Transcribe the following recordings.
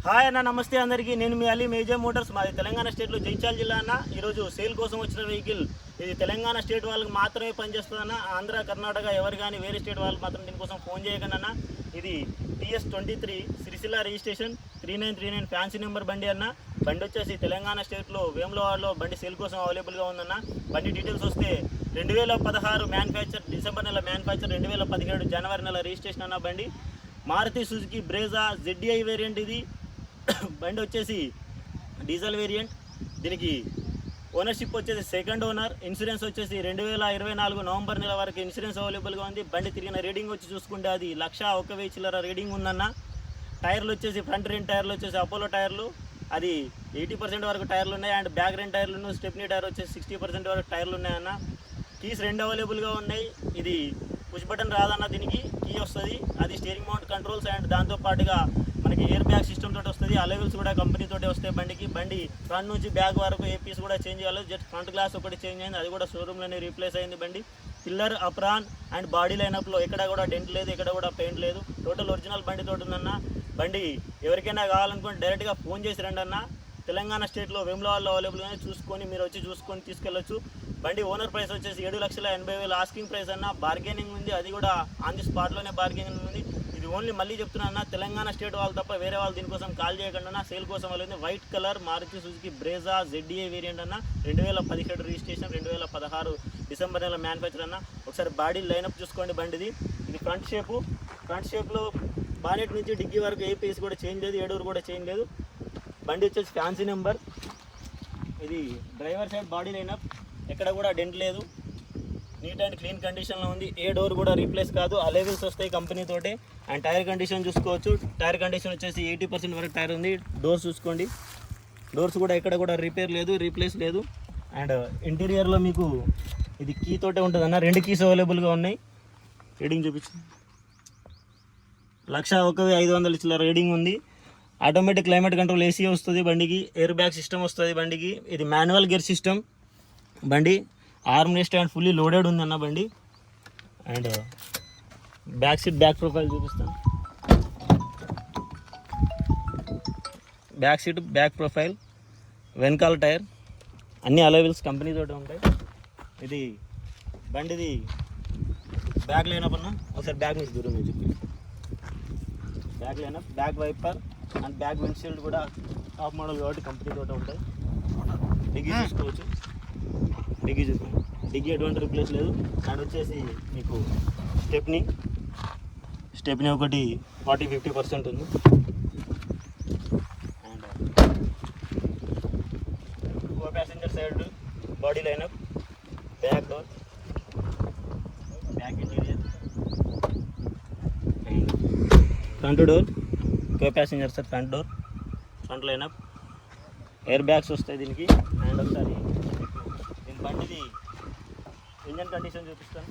Hi అన్న, నమస్తే అందరికీ. నేను మీ అలీ మేజర్ మోటార్స్. మాది తెలంగాణ స్టేట్లో జైత్యాల జిల్లా అన్న. ఈరోజు సేల్ కోసం వచ్చిన వెహికల్ ఇది. తెలంగాణ స్టేట్ వాళ్ళకి మాత్రమే పనిచేస్తుందన్న. ఆంధ్ర, కర్ణాటక ఎవరు కానీ వేరే స్టేట్ వాళ్ళకి మాత్రం దీనికోసం ఫోన్ చేయకండి అన్న. ఇది TS23 Sircilla registration 3939 fancy number బండి అన్న. బండి వచ్చేసి తెలంగాణ స్టేట్లో వేములవాడలో బండి సేల్ కోసం అవైలబుల్గా ఉందన్న. బండి డీటెయిల్స్ వస్తే 2016 మ్యానుఫ్యాక్చర్, డిసెంబర్ నెల మ్యానుఫ్యాక్చర్, 2017 జనవరి నెల రిజిస్ట్రేషన్ అన్న బండి. Maruti Suzuki Brezza ZDI variant ఇది. బండి వచ్చేసి డీజిల్ వేరియంట్. దీనికి ఓనర్షిప్ వచ్చేసి సెకండ్ ఓనర్. ఇన్సూరెన్స్ వచ్చేసి 2024 నవంబర్ నెల వరకు ఇన్సూరెన్స్ అవైలబుల్గా ఉంది. బండి తిరిగిన రీడింగ్ వచ్చి చూసుకుంటే అది 1,01,000 చిల్లర రీడింగ్ ఉందన్న. టైర్లు వచ్చేసి ఫ్రంట్ రెండు టైర్లు వచ్చేసి అపోలో టైర్లు, అది 80% వరకు టైర్లు ఉన్నాయి. అండ్ బ్యాక్ రెండు టైర్లు, స్టెప్నీ టైర్ వచ్చేసి 60% వరకు టైర్లు ఉన్నాయన్న. కీస్ రెండు అవైలబుల్గా ఉన్నాయి. ఇది పుష్ బటన్ రాదన్న, దీనికి కీ వస్తుంది. అది స్టీరింగ్ మౌంట్ కంట్రోల్స్ అండ్ దాంతోపాటుగా మనకి ఎయిర్ బ్యాగ్ సిస్టమ్ తోటి వస్తుంది. అలెవెల్స్ కూడా కంపెనీ తోటి వస్తాయి బండికి. బండి ఫ్రంట్ నుంచి బ్యాక్ వరకు ఏ పీస్ కూడా చేంజ్ చేయాలి. జస్ట్ ఫ్రంట్ గ్లాస్ ఒకటి చేంజ్ అయింది, అది కూడా షోరూమ్లోనే రీప్లేస్ అయింది బండి. పిల్లర్, అప్రాన్ అండ్ బాడీ లైనప్లో ఎక్కడ కూడా డెంట్ లేదు, ఎక్కడ కూడా పెయింట్ లేదు. టోటల్ ఒరిజినల్ బండి తోటి ఉందన్న. బండి ఎవరికైనా కావాలనుకుంటే డైరెక్ట్గా ఫోన్ చేసి రండి అన్న. తెలంగాణ స్టేట్లో వేములవాడలో అవైలబుల్గా చూసుకొని మీరు వచ్చి చూసుకొని తీసుకెళ్ళొచ్చు. బండి ఓనర్ ప్రైస్ వచ్చేసి 7,80,000 ఆస్కింగ్ ప్రైస్ అన్న. బార్గెనింగ్ ఉంది, అది కూడా ఆన్ ది స్పాట్లోనే బార్గెనింగ్ ఉంది. ఇది ఓన్లీ మళ్ళీ చెప్తున్నా, తెలంగాణ స్టేట్ వాళ్ళు తప్ప వేరే వాళ్ళు దీనికోసం కాల్ చేయకుండా సేల్ కోసం వెళ్ళింది. White colour Maruti Suzuki Brezza ZDI variant అన్న. 2017 రిజిస్ట్రేషన్, 2016 డిసెంబర్ నెల మ్యానుఫ్యాక్చర్ అన్న. ఒకసారి బాడీ లైనప్ చూసుకోండి బండిది. ఇది ఫ్రంట్ షేప్లో బానెట్ నుంచి డిగ్గీ వరకు ఏ పీస్ కూడా చేంజ్ లేదు, ఏడూరు కూడా చేంజ్ లేదు. బండి వచ్చేసి ఫ్యాన్సీ నెంబర్. ఇది డ్రైవర్ సైడ్ బాడీ లైనప్, ఎక్కడ కూడా డెంట్ లేదు, నీట్ అండ్ క్లీన్ కండిషన్లో ఉంది. ఏ డోర్ కూడా రీప్లేస్ కాదు. అలెవెల్స్ వస్తాయి కంపెనీ తోటే. అండ్ టైర్ కండిషన్ చూసుకోవచ్చు. టైర్ కండిషన్ వచ్చేసి 80% వరకు టైర్ ఉంది. డోర్స్ చూసుకోండి, డోర్స్ కూడా ఎక్కడ కూడా రిపేర్ లేదు, రీప్లేస్ లేదు. అండ్ ఇంటీరియర్లో మీకు ఇది కీ తోటే ఉంటుంది అన్న. 2 కీస్ అవైలబుల్గా ఉన్నాయి. రీడింగ్ చూపించు. 1,01,500 చిల్లర రీడింగ్ ఉంది. ఆటోమేటిక్ క్లైమేట్ కంట్రోల్ AC వస్తుంది బండికి. ఎయిర్ బ్యాగ్ సిస్టమ్ వస్తుంది బండికి. ఇది మాన్యువల్ గేర్ సిస్టమ్ బండి. Arm rest and fully loaded ఉంది అన్న బండి. And back seat back profile చూపిస్తాను. బ్యాక్ సీట్ బ్యాక్ ప్రొఫైల్, వెనకాల టైర్, అన్ని అలైవెల్స్ కంపెనీ తోటి ఉంటాయి. ఇది బండిది బ్యాక్ లైనప్ అన్న. ఒకసారి బ్యాక్ నుంచి దూరం నుంచి చెప్పి. Back lineup, back wiper and back windshield కూడా టాప్ మోడల్ కాబట్టి కంపెనీ తోటి ఉంటాయి. డిగ్గీ చూసుకోవచ్చు. డిగ్గీ చూసుకోండి, డిగ్గీ ఎటువంటి రిప్లేస్ లేదు. అండ్ వచ్చేసి మీకు స్టెప్నీ ఒకటి 40-50% ఉంది. And passenger side body lineup, back door, back interior and front door, passenger sir front door, front lineup, air bags వస్తాయి దీనికి. అండ్ ఒకసారి దీని బండిది ఇంజన్ కండిషన్ చూపిస్తాను.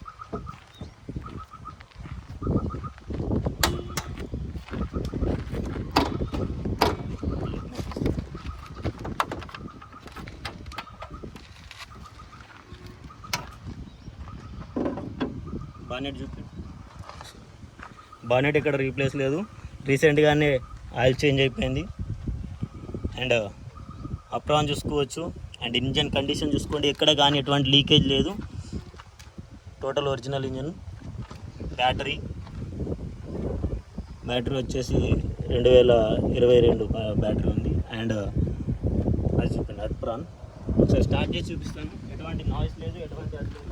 బానెట్ చూపి. బానెట్ ఇక్కడ రీప్లేస్ లేదు, రీసెంట్గానే ఆయిల్ చేంజ్ అయిపోయింది. అండ్ అప్రాన్ చూసుకోవచ్చు. అండ్ ఇంజన్ కండిషన్ చూసుకోండి, ఎక్కడ కానీ ఎటువంటి లీకేజ్ లేదు. Total original engine. బ్యాటరీ వచ్చేసి 2022 బ్యాటరీ ఉంది. అండ్ అది చూపండి అప్రాన్. ఒకసారి స్టార్ట్ చేసి చూపిస్తాను. ఎటువంటి నాయిస్ లేదు, ఎటువంటి అది లేదు.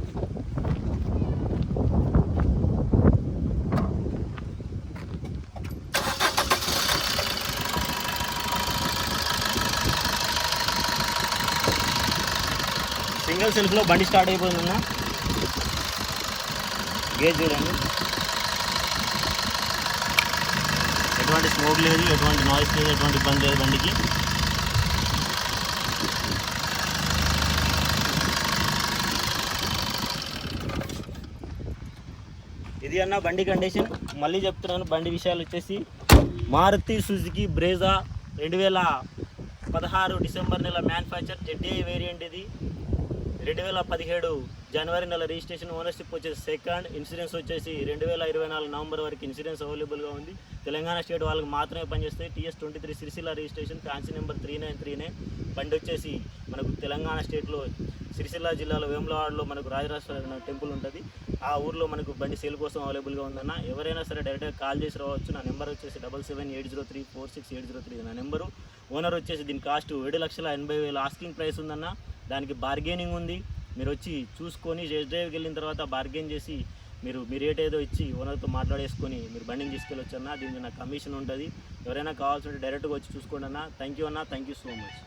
సింగిల్ సెల్ఫ్లో బండి స్టార్ట్ అయిపోయిందన్న. గేజ్ చూడండి, ఎటువంటి స్మోక్ లేదు, ఎటువంటి నాయిస్ లేదు, ఎటువంటి ఇబ్బంది లేదు బండికి. ఇది అన్న బండి కండిషన్. మళ్ళీ చెప్తున్నాను, బండి విషయాలు వచ్చేసి మారుతి సుజుకి బ్రేజా 2016 డిసెంబర్ నెల మ్యానుఫ్యాక్చర్ ZDI వేరియంట్. ఇది 2017 జనవరి నెల రిజిస్ట్రేషన్, ఓనర్షిప్ వచ్చేసి సెకండ్, ఇన్సూరెన్స్ వచ్చేసి 2024 నవంబర్ వరకు ఇన్సూరెన్స్ అవైలబుల్గా ఉంది. తెలంగాణ స్టేట్ వాళ్ళకి మాత్రమే పనిచేస్తాయి. TS23 Sircilla registration, fancy number 393. బండి వచ్చేసి మనకు తెలంగాణ స్టేట్లో సిరిసిల్ల జిల్లాలో వేములవాడలో మనకు రాజరాజేశ్వర టెంపుల్ ఉంటుంది. ఆ ఊర్లో మనకు బండి సేల్ కోసం అవైలబుల్గా ఉందన్న. ఎవరైనా సరే డైరెక్ట్గా కాల్ చేసి రావచ్చు. నా నెంబర్ వచ్చేసి 7780346803 నా నెంబరు. ఓనర్ వచ్చేసి దీని కాస్ట్ 7,80,000 ఆస్కింగ్ ప్రైస్ ఉందన్న. దానికి బార్గెనింగ్ ఉంది. మీరు వచ్చి చూసుకొని టెస్ట్ డ్రైవ్కి వెళ్ళిన తర్వాత బార్గెన్ చేసి మీరు మీ రేట్ ఏదో ఇచ్చి ఓనర్తో మాట్లాడేసుకొని మీరు బండిని తీసుకెళ్ళొచ్చు అన్న. దీనికి నాకు కమిషన్ ఉంటుంది. ఎవరైనా కావాల్సి ఉంటే డైరెక్ట్గా వచ్చి చూసుకోండి అన్న. థ్యాంక్ యూ అన్న. Thank you so much.